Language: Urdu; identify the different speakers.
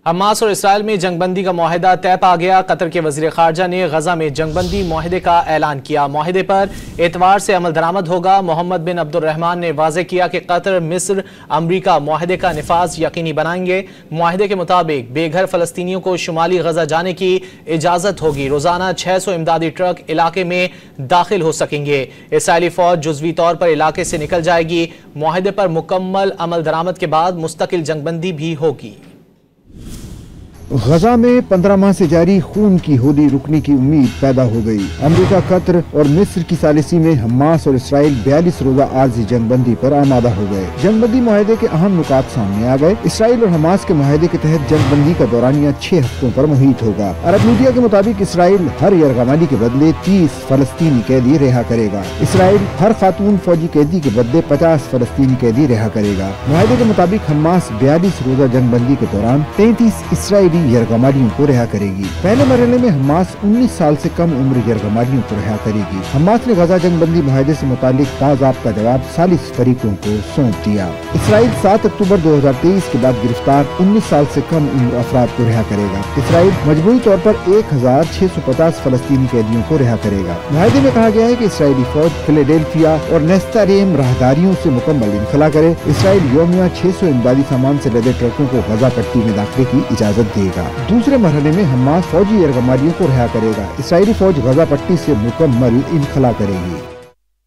Speaker 1: حماس اور اسرائیل میں جنگ بندی کا معاہدہ طے پا گیا۔ قطر کے وزیر خارجہ نے غزہ میں جنگ بندی معاہدے کا اعلان کیا۔ معاہدے پر اتوار سے عمل درآمد ہوگا۔ محمد بن عبد الرحمن نے واضح کیا کہ قطر، مصر، امریکہ معاہدے کا نفاذ یقینی بنائیں گے۔ معاہدے کے مطابق بے گھر فلسطینیوں کو شمالی غزہ جانے کی اجازت ہوگی۔ روزانہ 600 امدادی ٹرک علاقے میں داخل ہو سکیں گے۔ اسرائیلی فوج جزوی طور پر علاقے سے نکل جائے گی۔ معاہدے پر مکمل عمل درآمد کے بعد مستقل جنگ بندی بھی ہوگی۔
Speaker 2: غزہ میں 15 ماہ سے جاری خون کی ہولی رکنے کی امید پیدا ہو گئی۔ امریکہ، قطر اور مصر کی ثالثی میں حماس اور اسرائیل 42 روزہ عارضی جنگ بندی پر آمادہ ہو گئے۔ جنگ بندی معاہدے کے اہم نکات سامنے آ گئے۔ اسرائیل اور حماس کے معاہدے کے تحت جنگ بندی کا دورانیہ 6 ہفتوں پر محیط ہوگا۔ عرب میڈیا کے مطابق اسرائیل ہر یرغمالی کے بدلے 30 فلسطینی قیدی رہا کرے گا۔ اسرائیل ہر خاتون فوجی قیدی کے بدلے 50 فلسطینی قیدی رہا کرے گا۔ معاہدے کے مطابق حماس 42 روزہ جنگ بندی کے دوران 33 اسرائیلی یرغمالیوں کو رہا کرے گی۔ پہلے مرحلے میں حماس 19 سال سے کم عمر یرغمالیوں کو رہا کرے گی۔ حماس نے غزہ جنگ بندی معاہدے سے متعلق باضابطہ جواب ثالث فریقوں کو سونپ دیا۔ اسرائیل 7 اکتوبر 2023 کے بعد گرفتار 19 سال سے کم عمر افراد کو رہا کرے گا۔ اسرائیل مجموعی طور پر 1650 فلسطینی قیدیوں کو رہا کرے گا۔ معاہدے میں کہا گیا ہے کہ اسرائیلی فوج فلیڈیلفیا اور نیستاریم راہداریوں سے مکمل انخلا کرے۔ اسرائیل یومیہ 600 امدادی سامان سے لدے ٹرکوں کو غزہ پٹی میں داخلے کی اجازت دے گا۔ دوسرے مرحلے میں حماس فوجی یرغمالیوں کو رہا کرے گا۔ اسرائیلی فوج غزہ پٹی سے مکمل انخلا کرے گی۔